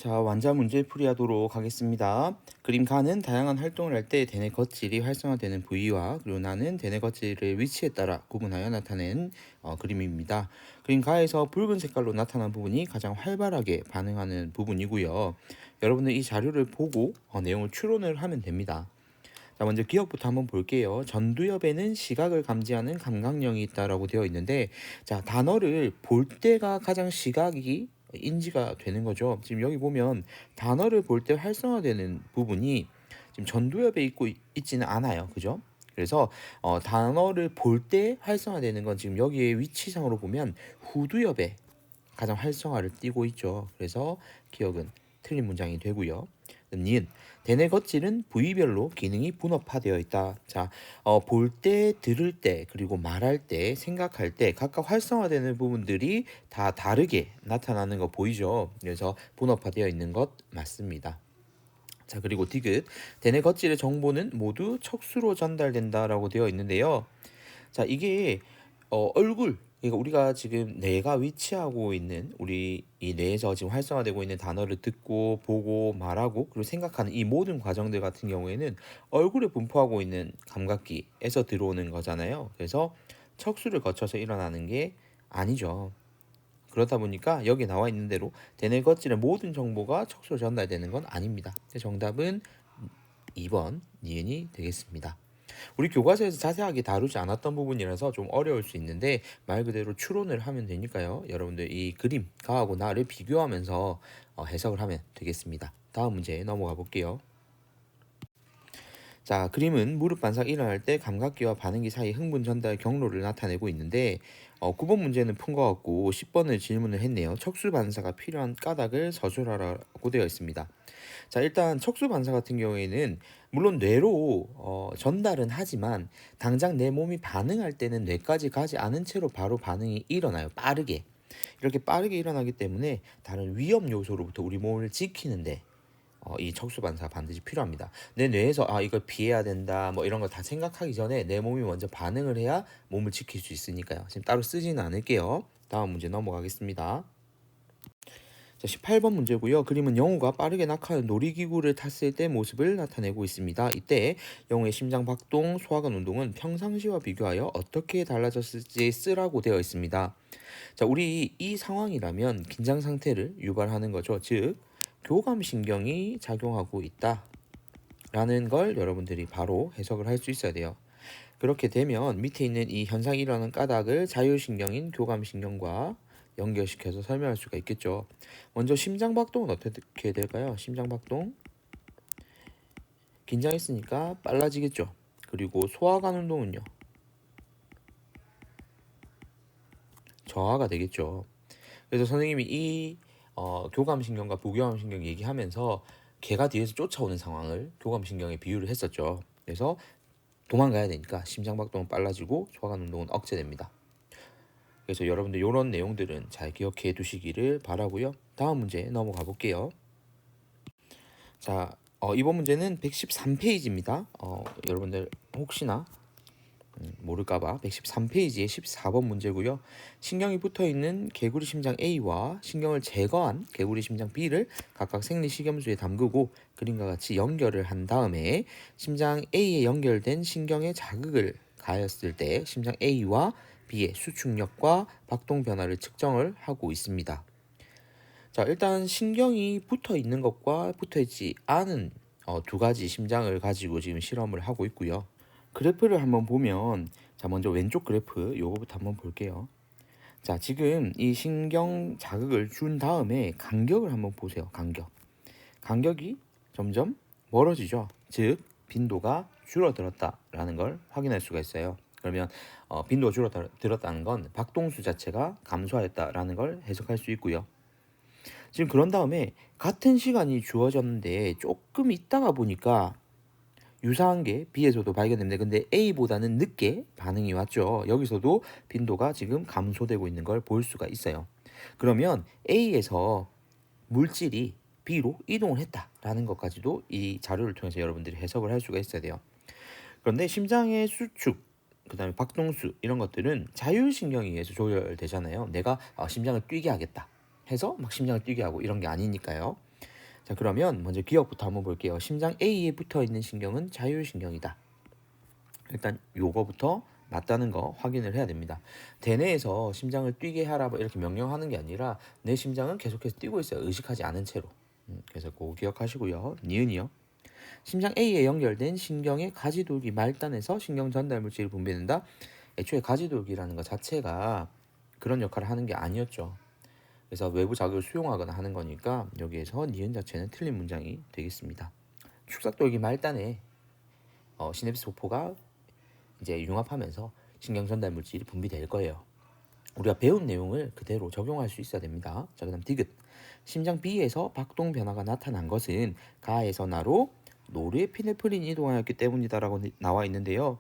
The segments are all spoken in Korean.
자, 완자 문제 풀이하도록 하겠습니다. 그림 가는 다양한 활동을 할 때 대뇌 겉질이 활성화되는 부위와 그리고 나는 대뇌 겉질의 위치에 따라 구분하여 나타낸 그림입니다. 그림 가에서 붉은 색깔로 나타난 부분이 가장 활발하게 반응하는 부분이고요. 여러분들 이 자료를 보고 내용을 추론을 하면 됩니다. 자, 먼저 기억부터 한번 볼게요. 전두엽에는 시각을 감지하는 감각령이 있다라고 되어 있는데, 자, 단어를 볼 때가 가장 시각이 인지가 되는 거죠. 지금 여기 보면 단어를 볼 때 활성화되는 부분이 지금 전두엽에 있지는 않아요. 그죠? 그래서 단어를 볼 때 활성화되는 건 지금 여기에 위치상으로 보면 후두엽에 가장 활성화를 띠고 있죠. 그래서 기억은 틀린 문장이 되고요. 니은 대뇌 겉질은 부위별로 기능이 분업화되어 있다. 자, 볼 때, 들을 때, 그리고 말할 때, 생각할 때 각각 활성화되는 부분들이 다 다르게 나타나는 거 보이죠? 그래서 분업화되어 있는 것 맞습니다. 자, 그리고 디귿 대뇌 겉질의 정보는 모두 척수로 전달된다라고 되어 있는데요. 자, 이게 얼굴, 그러니까 우리가 지금 뇌가 위치하고 있는 우리 이 뇌에서 지금 활성화되고 있는 단어를 듣고 보고 말하고 그리고 생각하는 이 모든 과정들 같은 경우에는 얼굴에 분포하고 있는 감각기에서 들어오는 거잖아요. 그래서 척수를 거쳐서 일어나는 게 아니죠. 그렇다 보니까 여기 나와 있는 대로 대뇌 겉질의 모든 정보가 척수로 전달되는 건 아닙니다. 정답은 2번 니은이 되겠습니다. 우리 교과서에서 자세하게 다루지 않았던 부분이라서 좀 어려울 수 있는데 말 그대로 추론을 하면 되니까요. 여러분들 이 그림 가하고 나를 비교하면서 해석을 하면 되겠습니다. 다음 문제 넘어가 볼게요. 자, 그림은 무릎 반사가 일어날 때 감각기와 반응기 사이 흥분 전달 경로를 나타내고 있는데 9번 문제는 푼 것 같고 10번을 질문을 했네요. 척수 반사가 필요한 까닭을 서술하라고 되어 있습니다. 자, 일단 척수 반사 같은 경우에는 물론 뇌로 전달은 하지만 당장 내 몸이 반응할 때는 뇌까지 가지 않은 채로 바로 반응이 일어나요. 빠르게. 이렇게 빠르게 일어나기 때문에 다른 위험 요소로부터 우리 몸을 지키는데 이 척수 반사가 반드시 필요합니다. 내 뇌에서 이걸 피해야 된다 뭐 이런 걸 다 생각하기 전에 내 몸이 먼저 반응을 해야 몸을 지킬 수 있으니까요. 지금 따로 쓰지는 않을게요. 다음 문제 넘어가겠습니다. 자, 18번 문제고요. 그림은 영우가 빠르게 낙하하는 놀이기구를 탔을 때 모습을 나타내고 있습니다. 이때 영우의 심장 박동, 소화관 운동은 평상시와 비교하여 어떻게 달라졌을지 쓰라고 되어 있습니다. 자, 우리 이 상황이라면 긴장 상태를 유발하는 거죠. 즉, 교감신경이 작용하고 있다. 라는 걸 여러분들이 바로 해석을 할 수 있어야 돼요. 그렇게 되면 밑에 있는 이 현상이 일어나는 까닭을 자율신경인 교감신경과 연결시켜서 설명할 수가 있겠죠. 먼저 심장박동은 어떻게 될까요? 심장박동 긴장했으니까 빨라지겠죠. 그리고 소화관 운동은요. 저하가 되겠죠. 그래서 선생님이 이 교감신경과 부교감신경 얘기하면서 걔가 뒤에서 쫓아오는 상황을 교감신경에 비유를 했었죠. 그래서 도망가야 되니까 심장박동은 빨라지고 소화관 운동은 억제됩니다. 그래서 여러분들 이런 내용들은 잘 기억해 두시기를 바라고요. 다음 문제 넘어가 볼게요. 자, 이번 문제는 113페이지입니다. 여러분들 혹시나 모를까봐 113페이지의 14번 문제고요. 신경이 붙어있는 개구리 심장 A와 신경을 제거한 개구리 심장 B를 각각 생리식염수에 담그고 그림과 같이 연결을 한 다음에 심장 A에 연결된 신경에 자극을 가했을 때 심장 A와 B의 수축력과 박동 변화를 측정을 하고 있습니다. 자, 일단 신경이 붙어 있는 것과 붙어 있지 않은 두 가지 심장을 가지고 지금 실험을 하고 있고요. 그래프를 한번 보면, 자, 먼저 왼쪽 그래프 요거부터 한번 볼게요. 자, 지금 이 신경 자극을 준 다음에 간격을 한번 보세요. 간격이 점점 멀어지죠. 즉 빈도가 줄어들었다라는 걸 확인할 수가 있어요. 그러면 빈도가 줄어들었다는 건 박동수 자체가 감소하였다라는 걸 해석할 수 있고요. 지금 그런 다음에 같은 시간이 주어졌는데 조금 있다가 보니까 유사한 게 B에서도 발견됩니다. 근데 A보다는 늦게 반응이 왔죠. 여기서도 빈도가 지금 감소되고 있는 걸 볼 수가 있어요. 그러면 A에서 물질이 B로 이동을 했다라는 것까지도 이 자료를 통해서 여러분들이 해석을 할 수가 있어야 돼요. 그런데 심장의 수축, 그 다음에 박동수 이런 것들은 자율신경에 의해서 조절되잖아요. 내가 심장을 뛰게 하겠다 해서 막 심장을 뛰게 하고 이런 게 아니니까요. 자, 그러면 먼저 기억부터 한번 볼게요. 심장 A에 붙어 있는 신경은 자율신경이다. 일단 요거부터 맞다는 거 확인을 해야 됩니다. 대뇌에서 심장을 뛰게 하라 이렇게 명령하는 게 아니라 내 심장은 계속해서 뛰고 있어요. 의식하지 않은 채로. 그래서 그거 기억하시고요. 니은이요. 심장 A에 연결된 신경의 가지돌기 말단에서 신경 전달 물질이 분비된다. 애초에 가지돌기라는 것 자체가 그런 역할을 하는 게 아니었죠. 그래서 외부 자극을 수용하거나 하는 거니까 여기에서 니은 자체는 틀린 문장이 되겠습니다. 축삭돌기 말단에 시냅스 소포가 이제 융합하면서 신경 전달 물질이 분비될 거예요. 우리가 배운 내용을 그대로 적용할 수 있어야 됩니다. 자, 그다음 디귿. 심장 B에서 박동 변화가 나타난 것은 가에서 나로 노르에피네프린이 이동하였기 때문이다라고 나와 있는데요.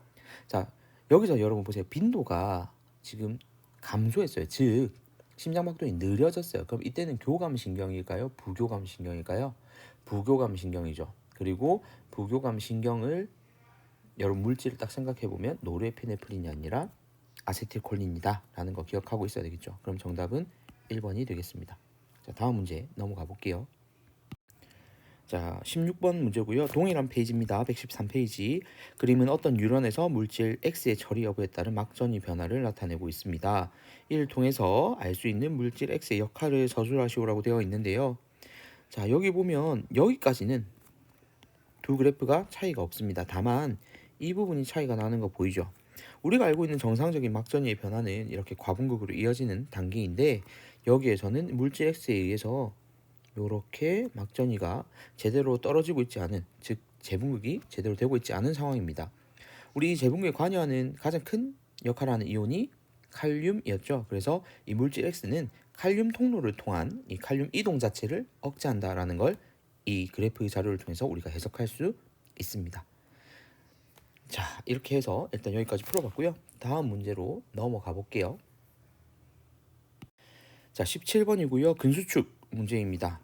자, 여기서 여러분 보세요. 빈도가 지금 감소했어요. 즉 심장 박동이 느려졌어요. 그럼 이때는 교감 신경일까요? 부교감 신경일까요? 부교감 신경이죠. 그리고 부교감 신경을 여러분 물질을 딱 생각해 보면 노르에피네프린이 아니라 아세틸콜린이다 라는 거 기억하고 있어야 되겠죠. 그럼 정답은 1번이 되겠습니다. 자, 다음 문제 넘어가 볼게요. 자, 16번 문제고요. 동일한 페이지입니다. 113페이지. 그림은 어떤 유런에서 물질 X의 처리 여부에 따른 막전이 변화를 나타내고 있습니다. 이를 통해서 알 수 있는 물질 X의 역할을 서술하시오라고 되어 있는데요. 자, 여기 보면 여기까지는 두 그래프가 차이가 없습니다. 다만 이 부분이 차이가 나는 거 보이죠? 우리가 알고 있는 정상적인 막전이의 변화는 이렇게 과분극으로 이어지는 단계인데 여기에서는 물질 X에 의해서 이렇게 막전이가 제대로 떨어지고 있지 않은, 즉 재분극이 제대로 되고 있지 않은 상황입니다. 우리 재분극에 관여하는 가장 큰 역할을 하는 이온이 칼륨이었죠. 그래서 이 물질 X는 칼륨 통로를 통한 이 칼륨 이동 자체를 억제한다라는 걸 이 그래프 자료를 통해서 우리가 해석할 수 있습니다. 자, 이렇게 해서 일단 여기까지 풀어봤고요. 다음 문제로 넘어가 볼게요. 자, 17번이고요. 근수축 문제입니다.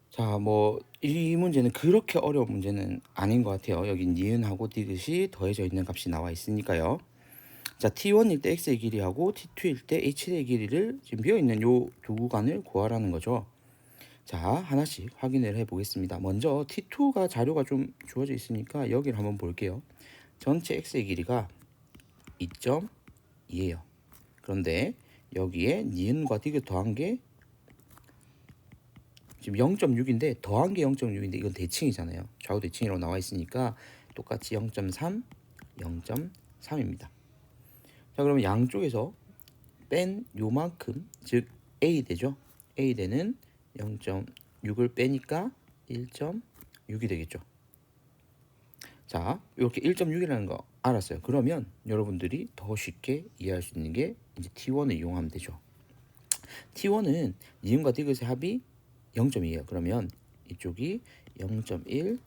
자, 뭐 이 문제는 그렇게 어려운 문제는 아닌 것 같아요. 여기 니은하고 디귿이 더해져 있는 값이 나와 있으니까요. 자, T1일 때 X의 길이하고 T2일 때 H의 길이를 지금 비어있는 요 두 구간을 구하라는 거죠. 자, 하나씩 확인을 해 보겠습니다. 먼저 T2가 자료가 좀 주어져 있으니까 여기를 한번 볼게요. 전체 X의 길이가 2.2예요. 그런데 여기에 니은과 디귿 더한 게 지금 0.6인데 더한 게 0.6인데 이건 대칭이잖아요. 좌우 대칭이라고 나와 있으니까 똑같이 0.3, 0.3입니다. 자, 그러면 양쪽에서 뺀 요만큼, 즉 A대죠. A대는 0.6을 빼니까 1.6이 되겠죠. 자, 이렇게 1.6이라는 거 알았어요. 그러면 여러분들이 더 쉽게 이해할 수 있는 게 이제 T1을 이용하면 되죠. T1은 니은과 디귿의 합이 0.2예요. 그러면 이쪽이 0.1,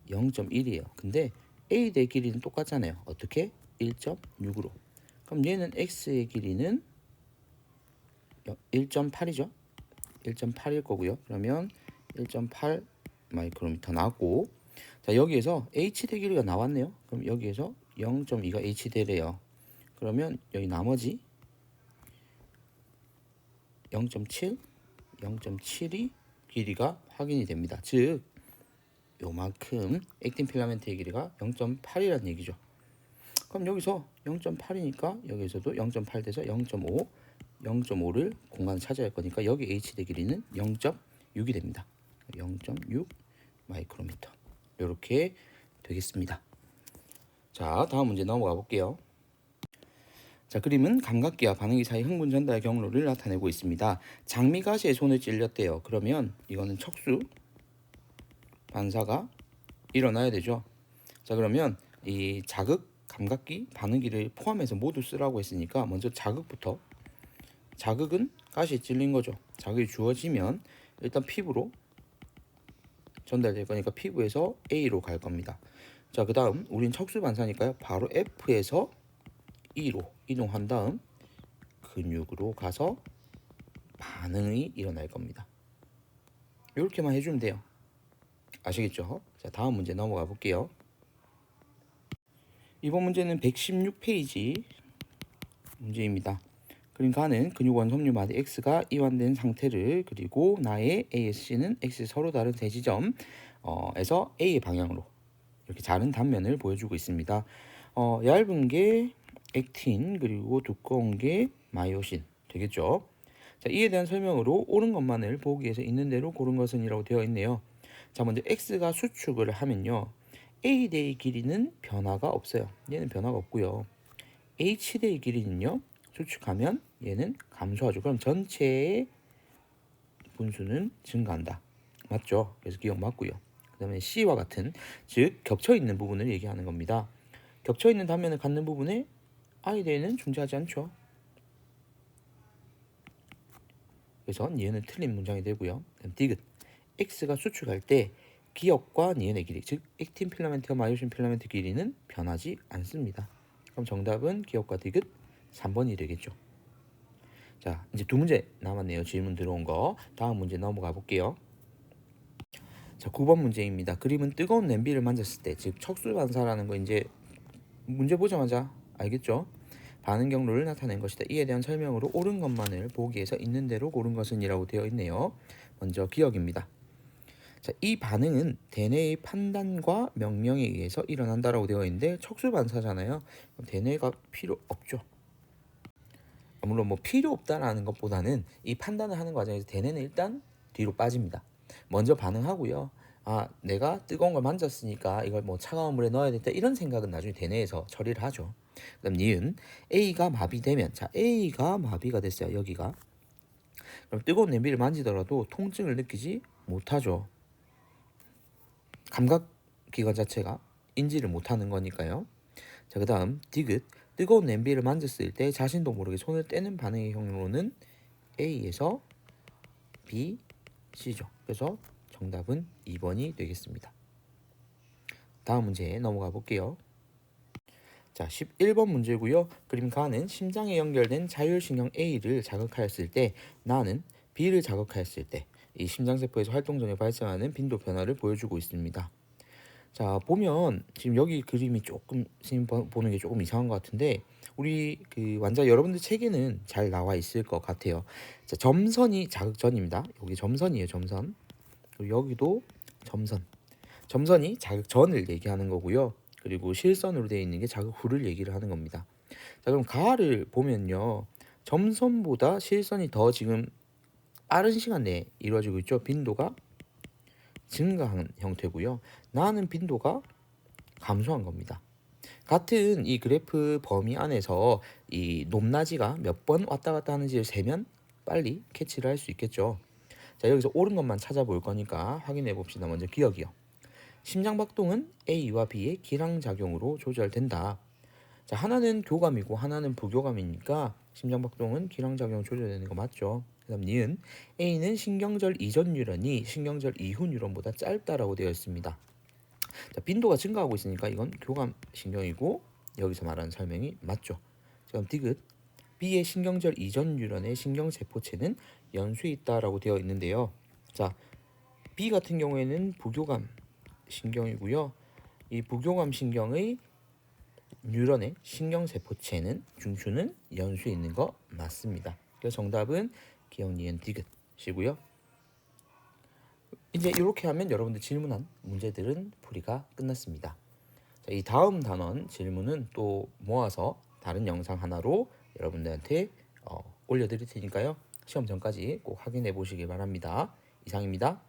0.1이에요. 근데 A 대 길이는 똑같잖아요. 어떻게? 1.6으로. 그럼 얘는 X의 길이는 1.8이죠. 1.8일 거고요. 그러면 1.8 마이크로미터 나왔고, 자, 여기에서 H대 길이가 나왔네요. 그럼 여기에서 0.2가 H대래요. 그러면 여기 나머지 0.7, 0.7이 길이가 확인이 됩니다. 즉 요만큼 액틴 필라멘트의 길이가 0.8이라는 얘기죠. 그럼 여기서 0.8이니까 여기서도 0.8 돼서 0.5, 0.5를 공간을 차지할 거니까 여기 H대 길이는 0.6이 됩니다. 0.6 마이크로미터 이렇게 되겠습니다. 자, 다음 문제 넘어가 볼게요. 자, 그림은 감각기와 반응기 사이 흥분 전달 경로를 나타내고 있습니다. 장미가시에 손을 찔렸대요. 그러면 이거는 척수 반사가 일어나야 되죠. 자, 그러면 이 자극, 감각기, 반응기를 포함해서 모두 쓰라고 했으니까 먼저 자극부터. 자극은 가시에 찔린 거죠. 자극이 주어지면 일단 피부로 전달될 거니까 피부에서 A로 갈 겁니다. 자, 그 다음 우린 척수 반사니까요. 바로 F에서 E로 이동한 다음 근육으로 가서 반응이 일어날 겁니다. 이렇게만 해주면 돼요. 아시겠죠? 자, 다음 문제 넘어가 볼게요. 이번 문제는 116페이지 문제입니다. 그림 가는 근육 원섬유 마디 x가 이완된 상태를 그리고 나의 ASC는 x 서로 다른 세 지점 에서 A의 방향으로 이렇게 자른 단면을 보여주고 있습니다. 얇은 게 액틴 그리고 두꺼운 게 마이오신 되겠죠. 자, 이에 대한 설명으로 옳은 것만을 보기 위해서 있는 대로 고른 것은이라고 되어 있네요. 자, 먼저 x가 수축을 하면요. a대의 길이는 변화가 없어요. 얘는 변화가 없고요. h대의 길이는요. 수축하면 얘는 감소하죠. 그럼 전체의 분수는 증가한다. 맞죠? 그래서 기억 맞고요. 그 다음에 C와 같은 즉 겹쳐있는 부분을 얘기하는 겁니다. 겹쳐있는 단면을 갖는 부분에 I대에는 존재하지 않죠. 그래서 니은은 틀린 문장이 되고요. 디귿 X가 수축할 때 기역과 니은의 길이 즉 액틴 필라멘트와 마이오신 필라멘트 길이는 변하지 않습니다. 그럼 정답은 기역과 디귿 3번이 되겠죠. 자, 이제 두 문제 남았네요. 질문 들어온 거. 다음 문제 넘어가 볼게요. 자, 9번 문제입니다. 그림은 뜨거운 냄비를 만졌을 때, 즉 척수 반사라는 거 이제 문제 보자마자 알겠죠? 반응 경로를 나타낸 것이다. 이에 대한 설명으로 옳은 것만을 보기 위해서 있는 대로 고른 것은이라고 되어 있네요. 먼저 기억입니다. 자, 이 반응은 대뇌의 판단과 명령에 의해서 일어난다라고 되어 있는데 척수 반사잖아요. 그럼 대뇌가 필요 없죠. 물론 뭐 필요 없다라는 것보다는 이 판단을 하는 과정에서 대뇌는 일단 뒤로 빠집니다. 먼저 반응하고요. 아, 내가 뜨거운 걸 만졌으니까 이걸 뭐 차가운 물에 넣어야 되겠다 이런 생각은 나중에 대뇌에서 처리를 하죠. 그다음 니은 A가 마비되면 자 A가 마비가 됐어요. 여기가 그럼 뜨거운 냄비를 만지더라도 통증을 느끼지 못하죠. 감각기관 자체가 인지를 못하는 거니까요. 자, 그 다음 디귿 뜨거운 냄비를 만졌을 때 자신도 모르게 손을 떼는 반응의 경로는 A에서 B, C죠. 그래서 정답은 2번이 되겠습니다. 다음 문제 넘어가 볼게요. 자, 11번 문제고요. 그림 가는 심장에 연결된 자율신경 A를 자극하였을 때 나는 B를 자극하였을 때 이 심장세포에서 활동 전에 발생하는 빈도 변화를 보여주고 있습니다. 자, 보면 지금 여기 그림이 조금 지금 보는 게 조금 이상한 것 같은데 우리 그 완자 여러분들 책에는 잘 나와 있을 것 같아요. 자, 점선이 자극전입니다. 여기 점선이에요, 점선. 그리고 여기도 점선. 점선이 자극전을 얘기하는 거고요. 그리고 실선으로 되어 있는 게 자극후를 얘기를 하는 겁니다. 자, 그럼 가를 보면요. 점선보다 실선이 더 지금 빠른 시간 내에 이루어지고 있죠. 빈도가 증가한 형태고요. 나는 빈도가 감소한 겁니다. 같은 이 그래프 범위 안에서 이 높낮이가 몇 번 왔다 갔다 하는지를 세면 빨리 캐치를 할 수 있겠죠. 자, 여기서 옳은 것만 찾아볼 거니까 확인해 봅시다. 먼저 기억이요. 심장박동은 A와 B의 기량작용으로 조절된다. 자, 하나는 교감이고 하나는 부교감이니까 심장박동은 기량작용 조절되는 거 맞죠? 그 다음 니은 A는 신경절 이전 뉴런이 신경절 이후 뉴런보다 짧다라고 되어 있습니다. 자, 빈도가 증가하고 있으니까 이건 교감 신경이고 여기서 말하는 설명이 맞죠. 그럼 디귿 B의 신경절 이전 뉴런의 신경세포체는 연수에 있다라고 되어 있는데요. 자, B 같은 경우에는 부교감 신경이고요. 이 부교감 신경의 뉴런의 신경세포체는 중추는 연수에 있는 거 맞습니다. 그래서 정답은 기억 니은 디귿이고요. 이제 이렇게 하면 여러분들 질문한 문제들은 풀이가 끝났습니다. 자, 이 다음 단원 질문은 또 모아서 다른 영상 하나로 여러분들한테 올려드릴 테니까요. 시험 전까지 꼭 확인해 보시기 바랍니다. 이상입니다.